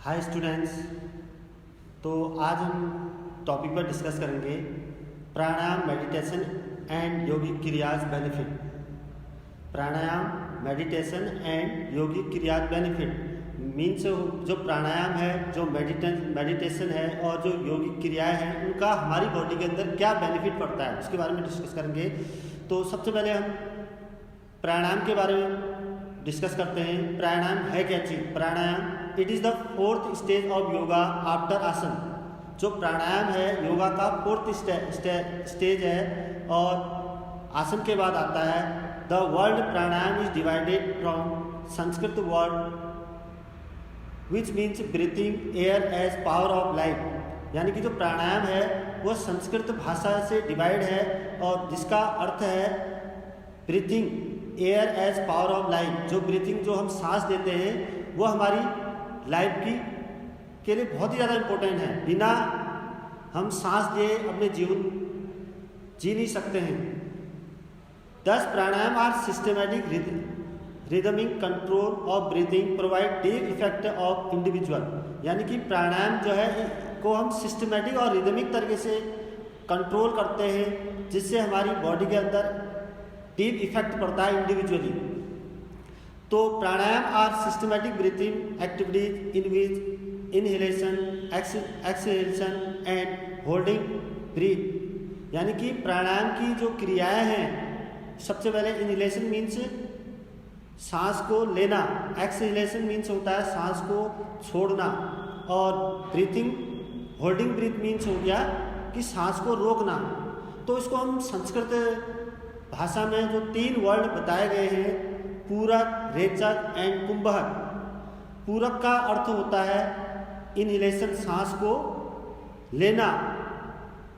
Hi students. तो आज हम टॉपिक पर डिस्कस करेंगे pranayama, meditation and yogic kriyas benefit. Pranayama, meditation and yogic kriyas benefit means जो प्राणायाम है, जो मेडिटेशन है और जो योगिक क्रियाएं हैं, उनका हमारी बॉडी के अंदर क्या बेनिफिट पड़ता है उसके बारे में डिस्कस करेंगे। तो सबसे पहले हम प्राणायाम के बारे में डिस्कस करते हैं। प्राणायाम है क्या चीज़? Pranayama it is the fourth stage of yoga after asana. जो प्राणायाम है योगा का फोर्थ स्टेज है और आसन के बाद आता है। The word pranayama is divided from Sanskrit word which means breathing air as power of life. यानी कि जो प्राणायाम है वह संस्कृत भाषा से डिवाइड है और जिसका अर्थ है breathing air as power of life. जो ब्रीथिंग, जो हम सांस देते हैं, वो हमारी लाइफ के लिए बहुत ही ज़्यादा इम्पोर्टेंट है। बिना हम सांस दिए अपने जीवन जी नहीं सकते हैं। 10 pranayama are systematic rhythmic control of breathing provide deep effect of individual. यानी कि प्राणायाम जो है को हम सिस्टमैटिक और रिदमिक तरीके से कंट्रोल करते हैं, जिससे हमारी बॉडी के अंदर डीप इफेक्ट पड़ता है इंडिविजुअली। तो pranayama are systematic breathing activities in which inhalation, exhalation and holding breath. यानी कि प्राणायाम की जो क्रियाएं हैं, सबसे पहले इनहेलेशन मीन्स सांस को लेना, एक्सहेलेशन मीन्स होता है सांस को छोड़ना, और ब्रीथिंग, होल्डिंग ब्रीथ मीन्स हो गया कि सांस को रोकना। तो इसको हम संस्कृत भाषा में जो 3 वर्ड बताए गए हैं, पूरक, रेचक एंड कुंभक। पूरक का अर्थ होता है इनहेलेशन, सांस को लेना,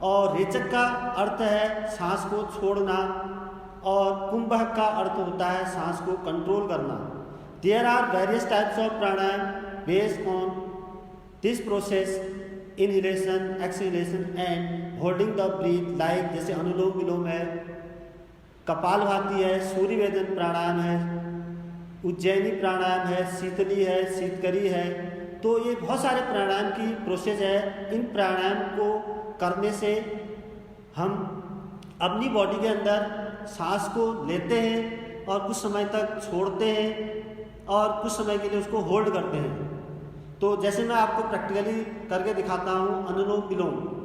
और रेचक का अर्थ है सांस को छोड़ना, और कुंभक का अर्थ होता है सांस को कंट्रोल करना। There are various types of pranayama based on this process, inhalation, exhalation and holding the breath, like जैसे अनुलोम विलोम है, कपालभाति है, सूर्य वेदन प्राणायाम है, उज्जैनी प्राणायाम है, शीतली है, शीतकरी है। तो ये बहुत सारे प्राणायाम की प्रोसेस है। इन प्राणायाम को करने से हम अपनी बॉडी के अंदर सांस को लेते हैं और कुछ समय तक छोड़ते हैं और कुछ समय के लिए उसको होल्ड करते हैं। तो जैसे मैं आपको प्रैक्टिकली करके दिखाता हूँ अनुलोम विलोम।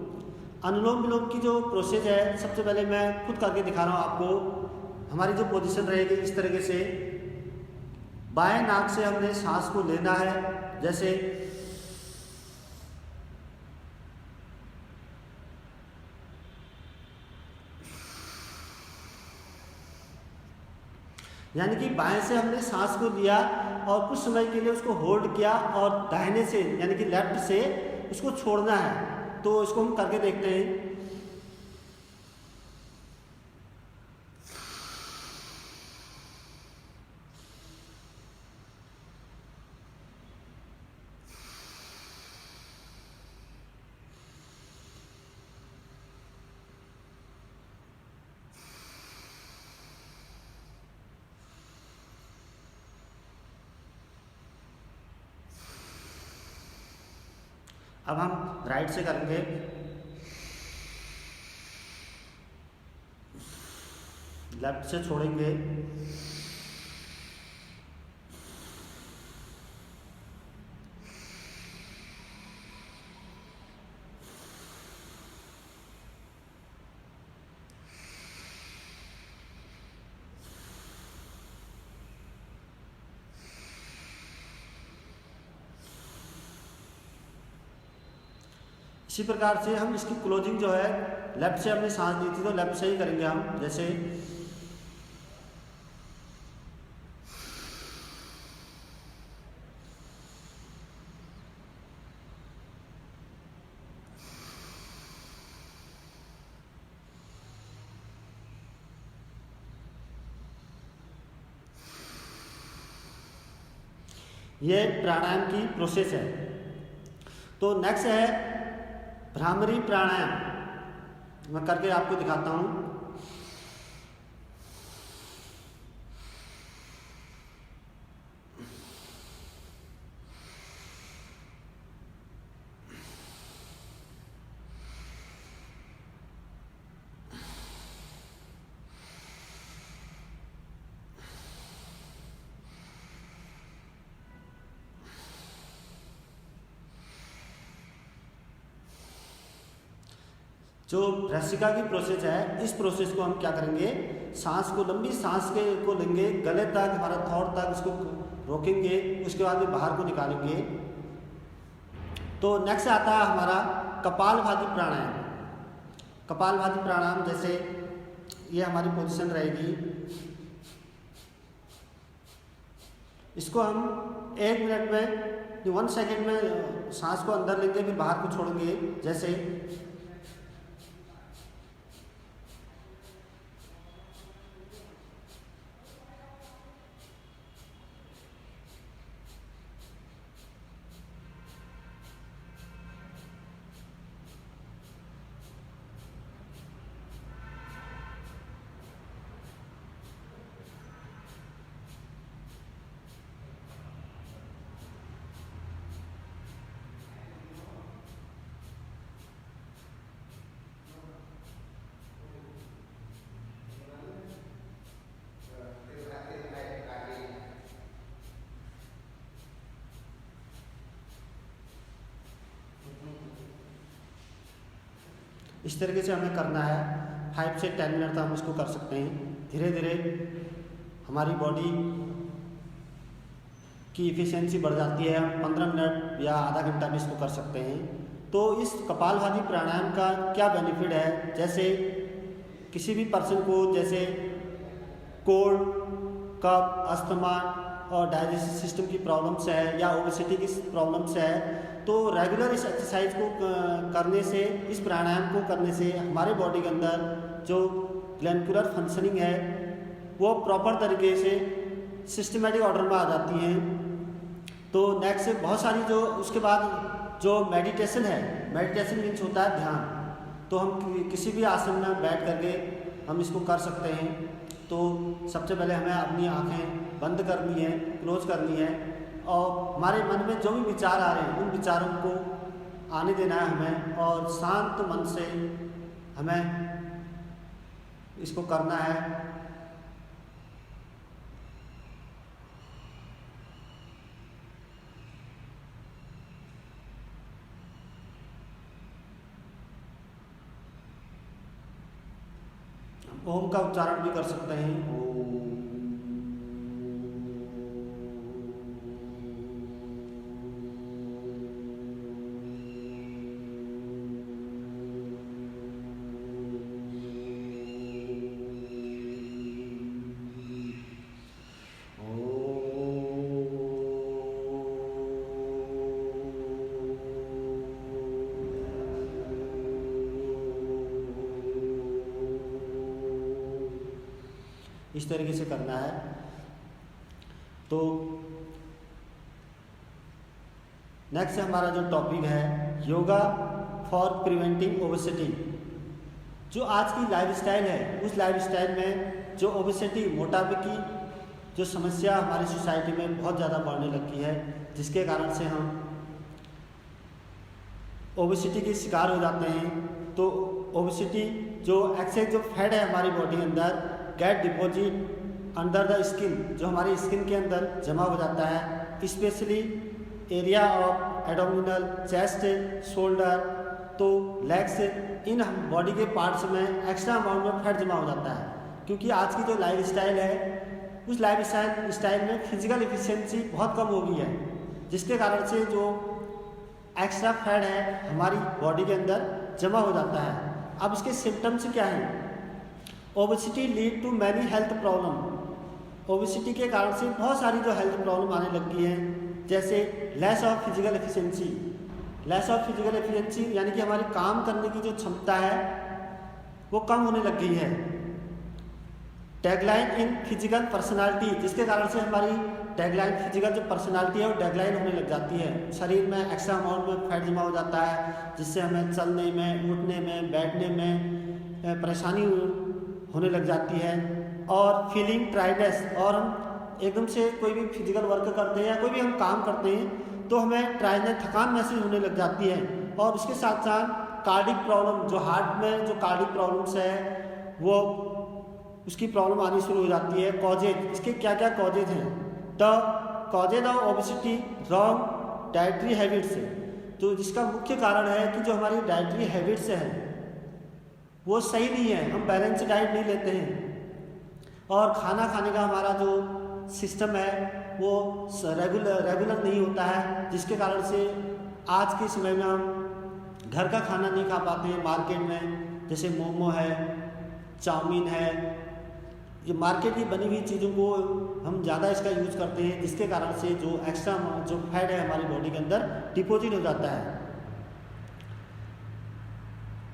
अनुलोम विलोम की जो प्रोसेस है, सबसे पहले मैं खुद करके दिखा रहा हूँ आपको। हमारी जो पोजीशन रहेगी इस तरीके से, बाएं नाक से हमने सांस को लेना है, जैसे यानी कि बाएं से हमने सांस को लिया और कुछ समय के लिए उसको होल्ड किया, और दाहिने से यानी कि लेफ्ट से उसको छोड़ना है। तो इसको हम करके देखते हैं। अब हम राइट से करेंगे। लेफ्ट से छोड़ेंगे, इसी प्रकार से हम इसकी क्लोजिंग जो है, लेफ्ट से हमने सांस ली थी तो लेफ्ट से ही करेंगे हम। जैसे ये प्राणायाम की प्रोसेस है। तो नेक्स्ट है भ्रामरी प्राणायाम। मैं करके आपको दिखाता हूँ। जो भ्रशिका की प्रोसेस है, इस प्रोसेस को हम क्या करेंगे, सांस को, लंबी सांस को लेंगे गले तक, हमारा थॉट तक, उसको रोकेंगे, उसके बाद में बाहर को निकालेंगे। तो नेक्स्ट आता है हमारा कपालभाति प्राणायाम। कपालभाति प्राणायाम जैसे ये हमारी पोजीशन रहेगी, इसको हम 1 मिनट में 1 सेकेंड में सांस को अंदर लेंगे, फिर बाहर को छोड़ेंगे। जैसे इस तरीके से हमें करना है। 5 से 10 मिनट तक हम इसको कर सकते हैं। धीरे धीरे हमारी बॉडी की इफ़िशियंसी बढ़ जाती है। 15 मिनट या आधा घंटा भी इसको कर सकते हैं। तो इस कपालभाति प्राणायाम का क्या बेनिफिट है, जैसे किसी भी पर्सन को जैसे कोल्ड, कफ, अस्थमा और डाइजेस्टिव सिस्टम की प्रॉब्लम्स है या ओबेसिटी की प्रॉब्लम्स है, तो रेगुलर इस एक्सरसाइज को करने से, इस प्राणायाम को करने से हमारे बॉडी के अंदर जो ग्लैंडुलर फंक्शनिंग है वो प्रॉपर तरीके से सिस्टमेटिक ऑर्डर में आ जाती हैं। तो नेक्स्ट बहुत सारी जो उसके बाद जो मेडिटेशन है, मेडिटेशन मीन्स होता है ध्यान। तो हम किसी भी आसन में बैठ करके हम इसको कर सकते हैं। तो सबसे पहले हमें अपनी आँखें बंद करनी है, क्लोज करनी है, और हमारे मन में जो भी विचार आ रहे हैं उन विचारों को आने देना है हमें, और शांत मन से हमें इसको करना है। ओम का उच्चारण भी कर सकते हैं। ओम। इस तरीके से करना है। तो नेक्स्ट हमारा जो टॉपिक है योगा फॉर प्रिवेंटिंग ओबेसिटी। जो आज की लाइफस्टाइल है, उस लाइफस्टाइल में जो ओबेसिटी, मोटापे की जो समस्या हमारी सोसाइटी में बहुत ज़्यादा बढ़ने लगी है, जिसके कारण से हम ओबेसिटी के शिकार हो जाते हैं। तो ओबेसिटी जो एक्सेस जो फैट है हमारी बॉडी के अंदर get deposit under the skin, जो हमारी स्किन के अंदर जमा हो जाता है, specially area of abdominal, chest, shoulder, तो लेग्स, इन बॉडी के पार्ट्स में एक्स्ट्रा अमाउंट में फैट जमा हो जाता है। क्योंकि आज की जो लाइफ स्टाइल है, उस लाइफ स्टाइल में फिजिकल एफिशिएंसी बहुत कम हो गई है, जिसके कारण से जो एक्स्ट्रा फैट है हमारी बॉडी के अंदर जमा हो जाता है। अब इसके सिम्टम्स क्या हैं? Obesity lead to many health problem. Obesity के कारण से बहुत सारी जो हेल्थ प्रॉब्लम आने लगी हैं, जैसे less of physical efficiency. Less of physical efficiency यानी कि हमारी काम करने की जो क्षमता है वो कम होने लग गई है। टैगलाइन इन फिजिकल पर्सनालिटी, जिसके कारण से हमारी टैगलाइन फिजिकल जो पर्सनालिटी है वो टैगलाइन होने लग जाती है। शरीर में एक्स्ट्रा अमाउंट में फैट जमा हो जाता है, जिससे हमें चलने में, उठने में, बैठने में परेशानी होने लग जाती है। और फीलिंग टायर्डनेस, और हम एकदम से कोई भी फिजिकल वर्क करते हैं या कोई भी हम काम करते हैं तो हमें टायर्डनेस, थकान महसूस होने लग जाती है। और उसके साथ साथ कार्डिक प्रॉब्लम, जो हार्ट में जो कार्डिक प्रॉब्लम्स है वो उसकी प्रॉब्लम आनी शुरू हो जाती है। कॉजेज, इसके क्या क्या कॉजेज हैं? The causes of obesity, wrong dietary habits. तो जिसका मुख्य कारण है कि जो हमारी डाइटरी हैबिट्स हैं वो सही नहीं है, हम बैलेंस डाइट नहीं लेते हैं और खाना खाने का हमारा जो सिस्टम है वो रेगुलर नहीं होता है, जिसके कारण से आज के समय में हम घर का खाना नहीं खा पाते हैं। मार्केट में जैसे मोमो है, चाउमीन है, ये मार्केट की बनी हुई चीज़ों को हम ज़्यादा इसका यूज़ करते हैं, जिसके कारण से जो एक्स्ट्रा जो फैट है हमारी बॉडी के अंदर डिपॉजिट हो जाता है।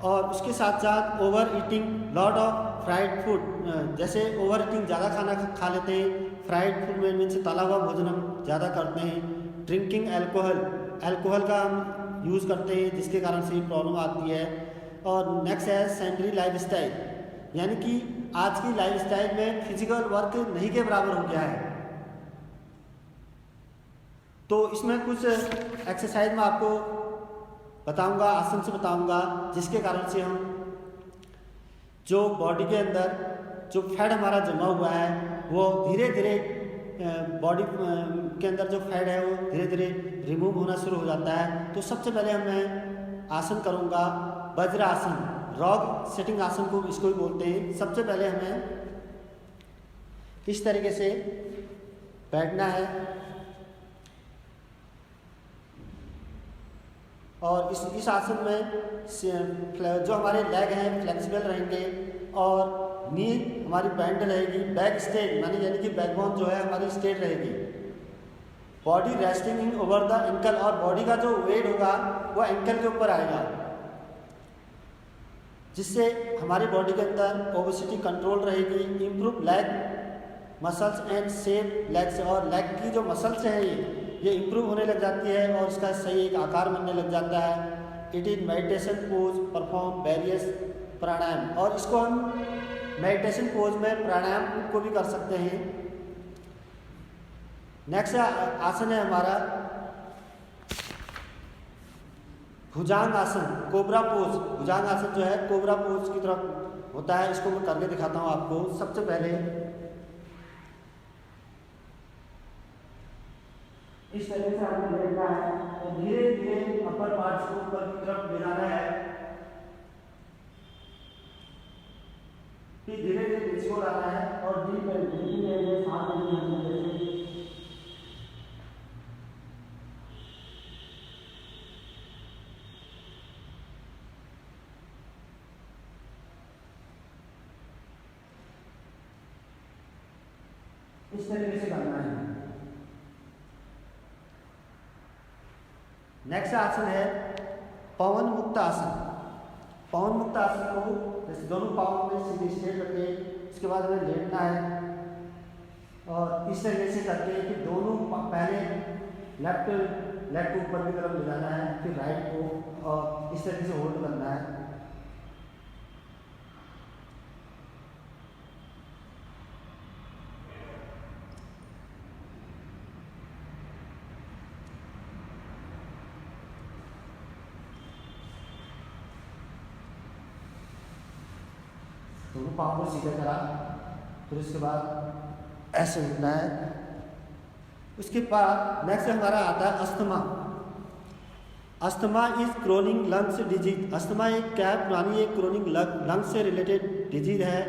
और उसके साथ साथ over eating lot of fried food, जैसे ओवर ईटिंग ज़्यादा खाना खा लेते हैं, फ्राइड फूड में से तला हुआ भोजन हम ज़्यादा करते हैं। ड्रिंकिंग अल्कोहल का हम यूज़ करते हैं, जिसके कारण से ये प्रॉब्लम आती है। और नेक्स्ट है सेंडरी लाइफस्टाइल, यानी कि आज की लाइफस्टाइल में फिजिकल वर्क नहीं के बराबर हो गया है। तो इसमें कुछ एक्सरसाइज में आपको बताऊंगा, आसन से बताऊंगा, जिसके कारण से हम जो बॉडी के अंदर जो फैट हमारा जमा हुआ है वो धीरे धीरे बॉडी के अंदर जो फैट है वो धीरे धीरे रिमूव होना शुरू हो जाता है। तो सबसे पहले मैं आसन करूंगा वज्रासन, रॉक सेटिंग आसन को इसको भी बोलते हैं। सबसे पहले हमें इस तरीके से बैठना है और इस आसन में जो हमारे लेग हैं फ्लेक्सिबल रहेंगे और नी हमारी बैंड रहेगी, बैक स्ट्रेट यानी कि बैकबोन जो है हमारी स्ट्रेट रहेगी। Body resting in over the ankle, और बॉडी का जो वेट होगा वो एंकल के ऊपर आएगा, जिससे हमारी बॉडी के अंदर ओबेसिटी कंट्रोल रहेगी। Improve leg muscles and shape legs, और लेग की जो मसल्स हैं ये इम्प्रूव होने लग जाती है और इसका सही एक आकार बनने लग जाता है। It is meditation pose perform various pranayama, और इसको हम मेडिटेशन पोज में प्राणायाम को भी कर सकते हैं। नेक्स्ट आसन है हमारा भुजांग आसन, कोबरा पोज। भुजांग आसन जो है कोबरा पोज की तरफ होता है, इसको मैं करके दिखाता हूँ आपको। सबसे पहले इस तरीके से आपको लेटना है और धीरे धीरे अपर पार्ट्स को ऊपर की तरफ ले जाना है, फिर धीरे धीरे नीचे को लाना है और डीप में सांस लेनी है। इस तरीके से करना है। नेक्स्ट आसन है पवन मुक्त आसन। पवन मुक्त आसन को जैसे दोनों पाँव में सीधे स्ट्रेट रखे, इसके बाद हमें लेटना है और इस तरीके से करके कि दोनों पहले लेफ्ट लेग को ऊपर की तरफ ले जाना है, फिर राइट को और इस तरीके से होल्ड करना है। दोनों पाँव को सीधे करा, फिर उसके बाद ऐसे उठना है। उसके बाद नेक्स्ट हमारा आता है asthma. Asthma is chronic lungs disease. Asthma एक क्या पुरानी एक क्रोनिक लंग्स से रिलेटेड डिजीज है,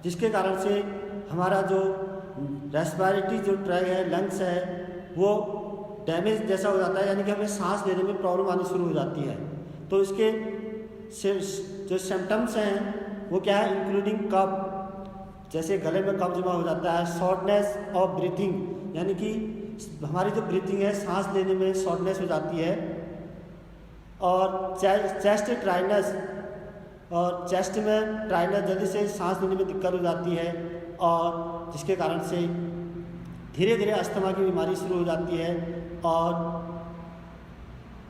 जिसके कारण से हमारा जो रेस्पिरेटरी जो ट्रैक है, लंग्स है, वो डैमेज जैसा हो जाता है, यानी कि हमें सांस लेने में प्रॉब्लम आनी शुरू हो जाती है। तो इसके जो सिम्टम्स हैं वो क्या है, इंक्लूडिंग कफ, जैसे गले में कफ जमा हो जाता है, शॉर्टनेस ऑफ ब्रीथिंग, यानी कि हमारी जो ब्रीथिंग है सांस लेने में शॉर्टनेस हो जाती है, और चेस्ट ड्राइनेस, और चेस्ट में ड्राइनेस जल्दी से सांस लेने में दिक्कत हो जाती है, और जिसके कारण से धीरे धीरे अस्थमा की बीमारी शुरू हो जाती है और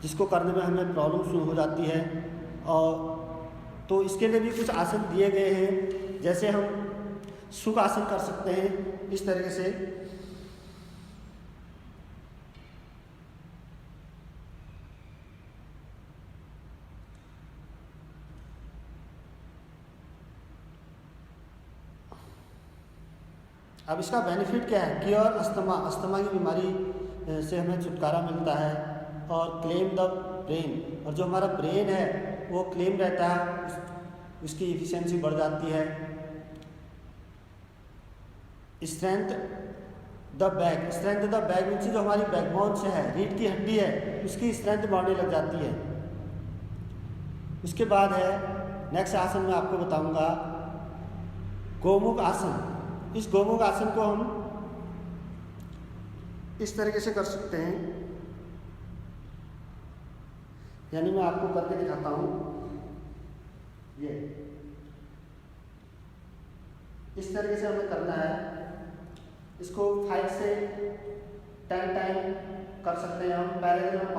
जिसको करने में हमें प्रॉब्लम शुरू हो जाती है। और तो इसके लिए भी कुछ आसन दिए गए हैं, जैसे हम सुख आसन कर सकते हैं इस तरीके से। अब इसका बेनिफिट क्या है कि और अस्थमा की बीमारी से हमें छुटकारा मिलता है। और क्लेम द ब्रेन, और जो हमारा ब्रेन है वो क्लेम रहता है, उसकी एफिशिएंसी बढ़ जाती है। स्ट्रेंथ द बैक मीन्स जो हमारी बैकबोन से है, रीढ़ की हड्डी है, उसकी स्ट्रेंथ बढ़ने लग जाती है। उसके बाद है नेक्स्ट आसन मैं आपको बताऊंगा गोमुख आसन। इस गोमुख आसन को हम इस तरीके से कर सकते हैं, यानी मैं आपको करके दिखाता हूँ। ये इस तरीके से हमें करना है। इसको 5 से 10 टाइम कर सकते हैं हम। पहले दिन हम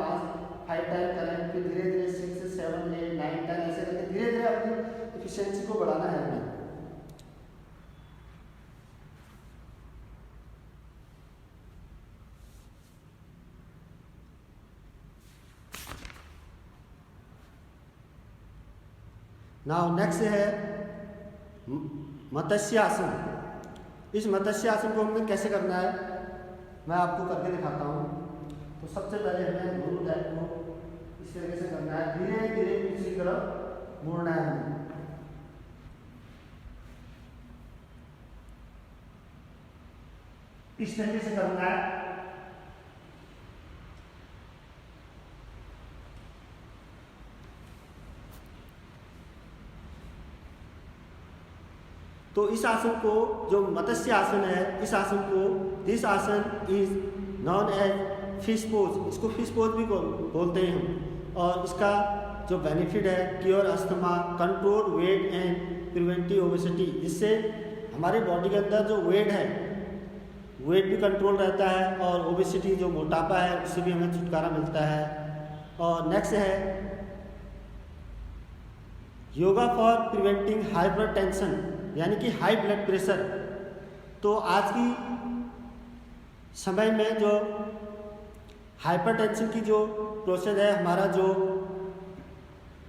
5 टाइम करें, फिर धीरे धीरे 6 7 8 9 10 ऐसे करके धीरे धीरे अपनी एफिशिएंसी को बढ़ाना है हमें। नाउ नेक्स्ट है मत्स्य आसन। इस मत्स्य आसन को हमें कैसे करना है मैं आपको करके दिखाता हूँ। तो सबसे पहले हमें दोनों लेग को इस तरीके से करना है, धीरे धीरे पीछे की तरफ मुड़ना है हमें। इस तरीके से करना है। तो इस आसन को, जो मत्स्य आसन है, इस आसन को, this asana is known as fish pose, इसको फिश पोज भी बोलते हैं हम। और इसका जो बेनिफिट है, cure asthma, control weight and preventive obesity, जिससे हमारे बॉडी के अंदर जो वेट है, वेट भी कंट्रोल रहता है, और ओबेसिटी जो मोटापा है उससे भी हमें छुटकारा मिलता है। और नेक्स्ट है योगा फॉर प्रिवेंटिंग हाइपरटेंशन, यानी कि हाई ब्लड प्रेशर। तो आज की समय में जो हाइपरटेंशन की जो प्रोसेस है, हमारा जो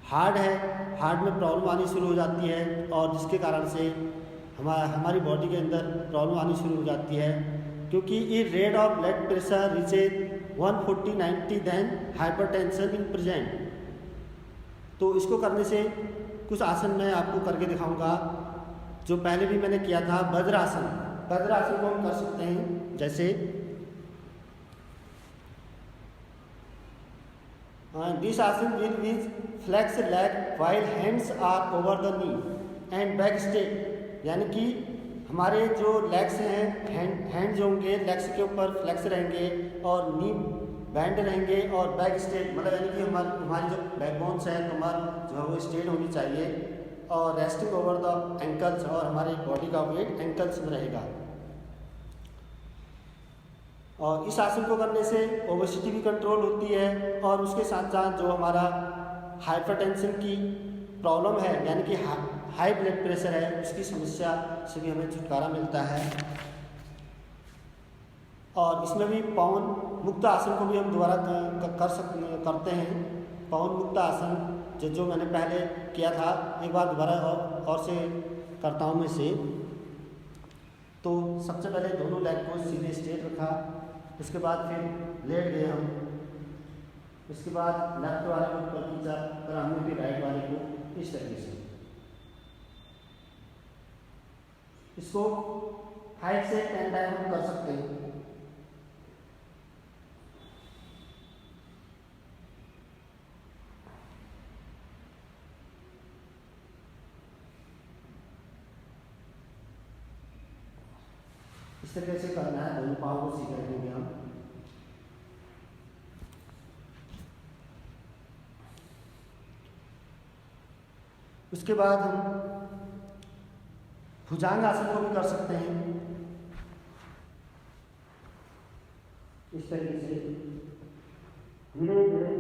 हार्ट है, हार्ट में प्रॉब्लम आनी शुरू हो जाती है, और जिसके कारण से हमारी बॉडी के अंदर प्रॉब्लम आनी शुरू हो जाती है, क्योंकि ये rate of blood pressure reaches 140-90 then hypertension in present. तो इसको करने से कुछ आसन मैं आपको करके दिखाऊंगा, जो पहले भी मैंने किया था। वज्रासन, वज्रासन को हम कर सकते हैं जैसे this asana will flex leg while hands are over the knee and back straight, यानी कि हमारे जो लेग्स हैं, हैंड जो होंगे लेग्स के ऊपर फ्लेक्स रहेंगे और नी बैंड रहेंगे, और बैक स्ट्रेट मतलब यानी कि हमारी जो बैकबोन्स है, कमर जो है वो स्ट्रेट होनी चाहिए, और रेस्टिंग ओवर द एंकल्स, और हमारी बॉडी का वेट एंकल्स में रहेगा। और इस आसन को करने से ओबेसिटी भी कंट्रोल होती है, और उसके साथ साथ जो हमारा हाइपरटेंशन की प्रॉब्लम है, यानी कि हाई ब्लड प्रेशर है, उसकी समस्या से भी हमें छुटकारा मिलता है। और इसमें भी पवन मुक्त आसन को भी हम दोबारा करते हैं। पवन मुक्त आसन जो मैंने पहले किया था, एक बार दोबारा और से करता हूँ मैं इसे। तो सबसे पहले दोनों लेग को सीधे स्ट्रेट रखा, उसके बाद फिर लेट गए हम, उसके बाद लेफ्ट वाले को ऊपर खींचा, फिर हमने भी राइट वाले को इस तरीके से। इसको 5 से 10 टाइम हम कर सकते हैं। इस तरीके से करना है, दोनों पाँव को सीधे रखेंगे हम। उसके बाद हम भुजंग आसन को भी कर सकते हैं इस तरीके से, धीरे धीरे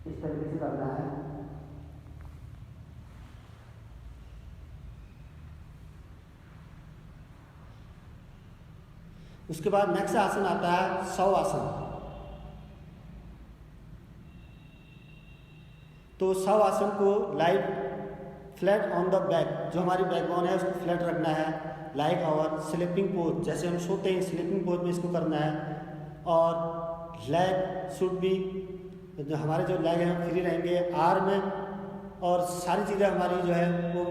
इस तरीके से करना है। उसके बाद नेक्स्ट आसन आता है शव-आसन। तो शव-आसन को like flat on the back, जो हमारी बैकबोन है उसको फ्लैट रखना है, लाइक आवर स्लीपिंग पोज, जैसे हम सोते हैं स्लीपिंग पोज में इसको करना है। और लेग शुड बी, जो हमारे जो लेग हैं फ्री रहेंगे, आर्म और सारी चीज़ें हमारी जो है वो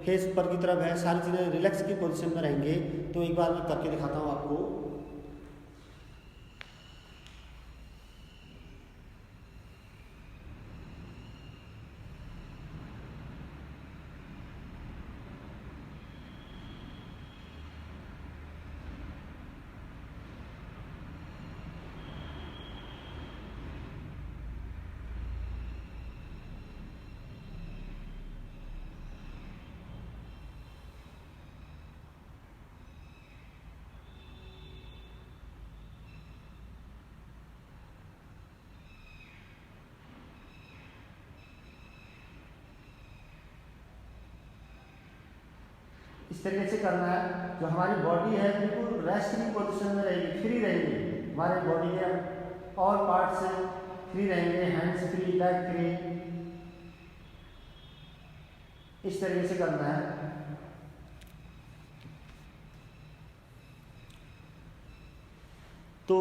फेस ऊपर की तरफ है, सारी चीज़ें रिलैक्स की पोजीशन में रहेंगे। तो एक बार मैं करके दिखाता हूँ आपको। इस तरीके से करना है। जो हमारी बॉडी है बिल्कुल रेस्ट की पोजीशन में रहेगी, फ्री रहेगी, हमारे बॉडी के ऑल पार्ट से फ्री रहेंगे, हैंड्स फ्री, लेग फ्री, इस तरीके से करना है। तो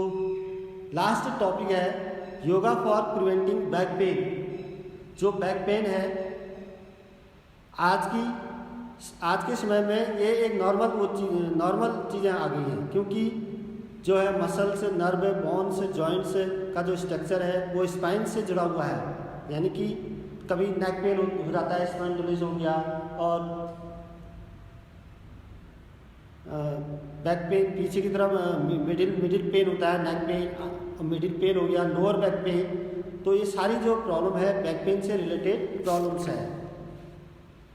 लास्ट टॉपिक है yoga for preventing back pain. जो बैक पेन है आज के समय में ये एक नॉर्मल चीज़ें आ गई हैं, क्योंकि जो है मसल्स, नर्व, बोन्स, जॉइंट्स का जो स्ट्रक्चर है वो स्पाइन से जुड़ा हुआ है। यानी कि कभी नेक पेन हो जाता है, स्पॉन्डिलोसिस हो गया, और बैक पेन पीछे की तरफ मिडिल पेन होता है, नेक पेन, मिडिल पेन हो गया, लोअर बैक पेन। तो ये सारी जो प्रॉब्लम है बैक पेन से रिलेटेड प्रॉब्लम्स है।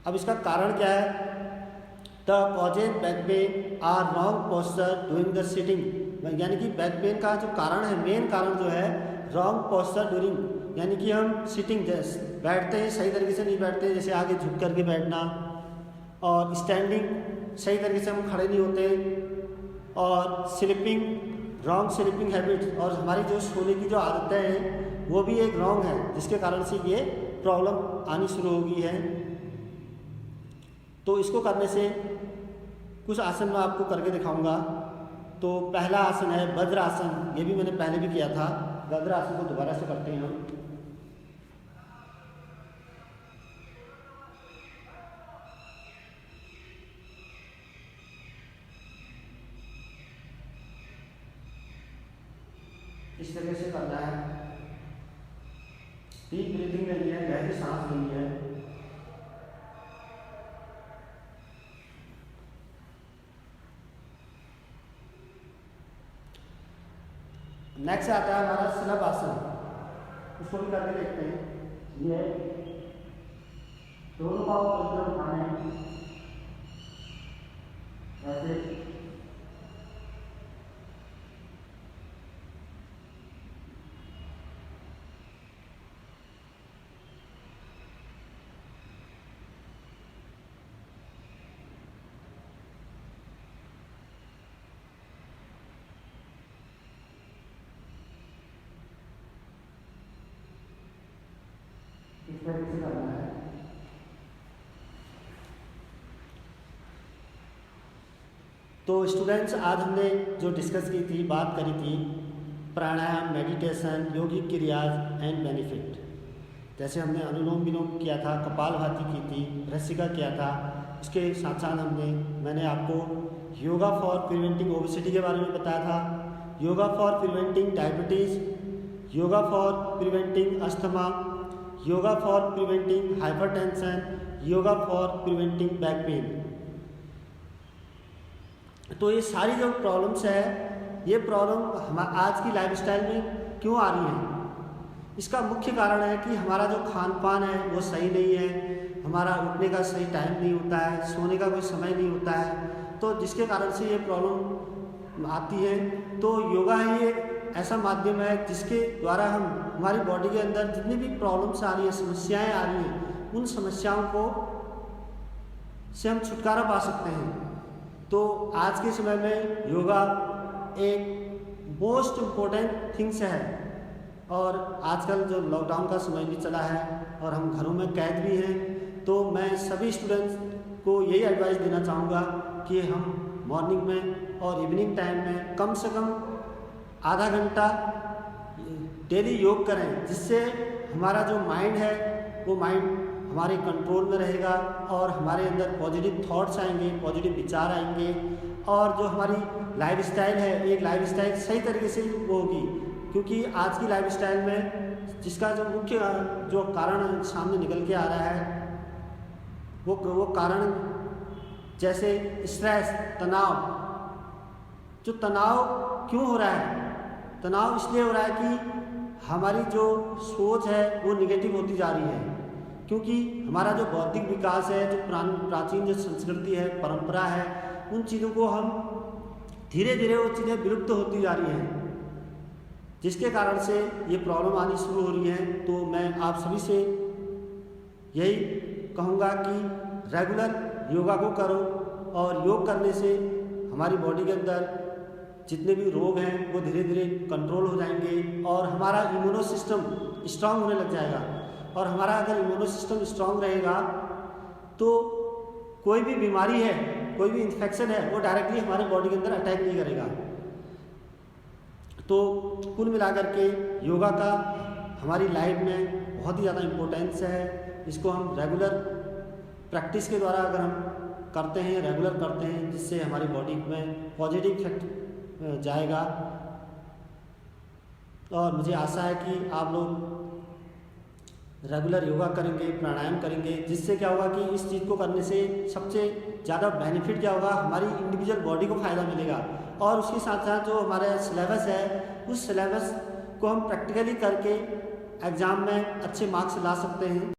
अब इसका कारण क्या है? The causes back pain are wrong posture during the sitting. यानी कि बैक पेन का जो कारण है, मेन कारण जो है रॉन्ग पोस्चर ड्यूरिंग, यानी कि हम सिटिंग बैठते हैं सही तरीके से नहीं बैठते, जैसे आगे झुक करके बैठना, और स्टैंडिंग सही तरीके से हम खड़े नहीं होते, और स्लीपिंग, रॉन्ग स्लीपिंग हैबिट्स, और हमारी जो सोने की जो आदतें हैं वो भी एक रॉन्ग है, जिसके कारण से ये प्रॉब्लम आनी शुरू हो गई है। तो इसको करने से कुछ आसन मैं आपको करके दिखाऊंगा। तो पहला आसन है वज्रासन, ये भी मैंने पहले भी किया था। वज्रासन को दोबारा से करते हैं हम। इस तरीके से करना है। डीप ब्रीथिंग लेनी है, गहरी सांस लेनी है। नेक्स्ट आता है हमारा स्लप आसन, उसको भी करके देखते हैं। ये दोनों पाँव ऊपर की तरफ उठाने हैं, ऐसे इस तरीके से करना है। तो स्टूडेंट्स, आज हमने जो डिस्कस की थी, बात करी थी pranayama, meditation, yogic kriyas and benefit. जैसे हमने अनुलोम विलोम किया था, कपालभाति की थी, भ्रमरिका किया था। उसके साथ साथ मैंने आपको योगा फॉर प्रिवेंटिंग ओबेसिटी के बारे में बताया था, yoga for preventing diabetes, yoga for preventing asthma, yoga for preventing hypertension, yoga for preventing back pain. तो ये सारी जो प्रॉब्लम्स है, ये प्रॉब्लम आज की लाइफस्टाइल में क्यों आ रही है? इसका मुख्य कारण है कि हमारा जो खान पान है वो सही नहीं है, हमारा उठने का सही टाइम नहीं होता है, सोने का कोई समय नहीं होता है, तो जिसके कारण से ये प्रॉब्लम आती है। तो योगा ही एक ऐसा माध्यम है जिसके द्वारा हम हमारी बॉडी के अंदर जितनी भी प्रॉब्लम्स आ रही हैं, समस्याएं आ रही हैं, उन समस्याओं को से हम छुटकारा पा सकते हैं। तो आज के समय में योगा एक मोस्ट इम्पोर्टेंट थिंग्स है। और आजकल जो लॉकडाउन का समय भी चला है और हम घरों में कैद भी हैं, तो मैं सभी स्टूडेंट्स को यही एडवाइस देना चाहूँगा कि हम मॉर्निंग में और इवनिंग टाइम में कम से कम आधा घंटा डेली योग करें, जिससे हमारा जो माइंड है वो माइंड हमारे कंट्रोल में रहेगा और हमारे अंदर पॉजिटिव थॉट्स आएंगे, पॉजिटिव विचार आएंगे, और जो हमारी लाइफस्टाइल है एक लाइफस्टाइल सही तरीके से वो होगी। क्योंकि आज की लाइफस्टाइल में जिसका जो मुख्य जो कारण सामने निकल के आ रहा है वो कारण जैसे स्ट्रेस, तनाव। जो तनाव क्यों हो रहा है? तनाव इसलिए हो रहा है कि हमारी जो सोच है वो निगेटिव होती जा रही है, क्योंकि हमारा जो बौद्धिक विकास है, जो प्राचीन जो संस्कृति है, परंपरा है, उन चीज़ों को हम धीरे धीरे वो चीज़ें विलुप्त होती जा रही हैं, जिसके कारण से ये प्रॉब्लम आनी शुरू हो रही है। तो मैं आप सभी से यही कहूँगा कि रेगुलर योगा को करो, और योग करने से हमारी बॉडी के अंदर जितने भी रोग हैं वो धीरे धीरे कंट्रोल हो जाएंगे और हमारा इम्यूनो सिस्टम स्ट्रांग होने लग जाएगा। और हमारा अगर इम्यूनो सिस्टम स्ट्रांग रहेगा तो कोई भी बीमारी है, कोई भी इन्फेक्शन है, वो डायरेक्टली हमारे बॉडी के अंदर अटैक नहीं करेगा। तो कुल मिलाकर के योगा का हमारी लाइफ में बहुत ही ज़्यादा इम्पोर्टेंस है। इसको हम रेगुलर प्रैक्टिस के द्वारा अगर हम करते हैं, रेगुलर करते हैं, जिससे हमारी बॉडी में पॉजिटिव इफेक्ट जाएगा। और मुझे आशा है कि आप लोग रेगुलर योगा करेंगे, प्राणायाम करेंगे, जिससे क्या होगा कि इस चीज़ को करने से सबसे ज़्यादा बेनिफिट क्या होगा, हमारी इंडिविजुअल बॉडी को फ़ायदा मिलेगा। और उसके साथ साथ जो हमारा सिलेबस है, उस सिलेबस को हम प्रैक्टिकली करके एग्ज़ाम में अच्छे मार्क्स ला सकते हैं।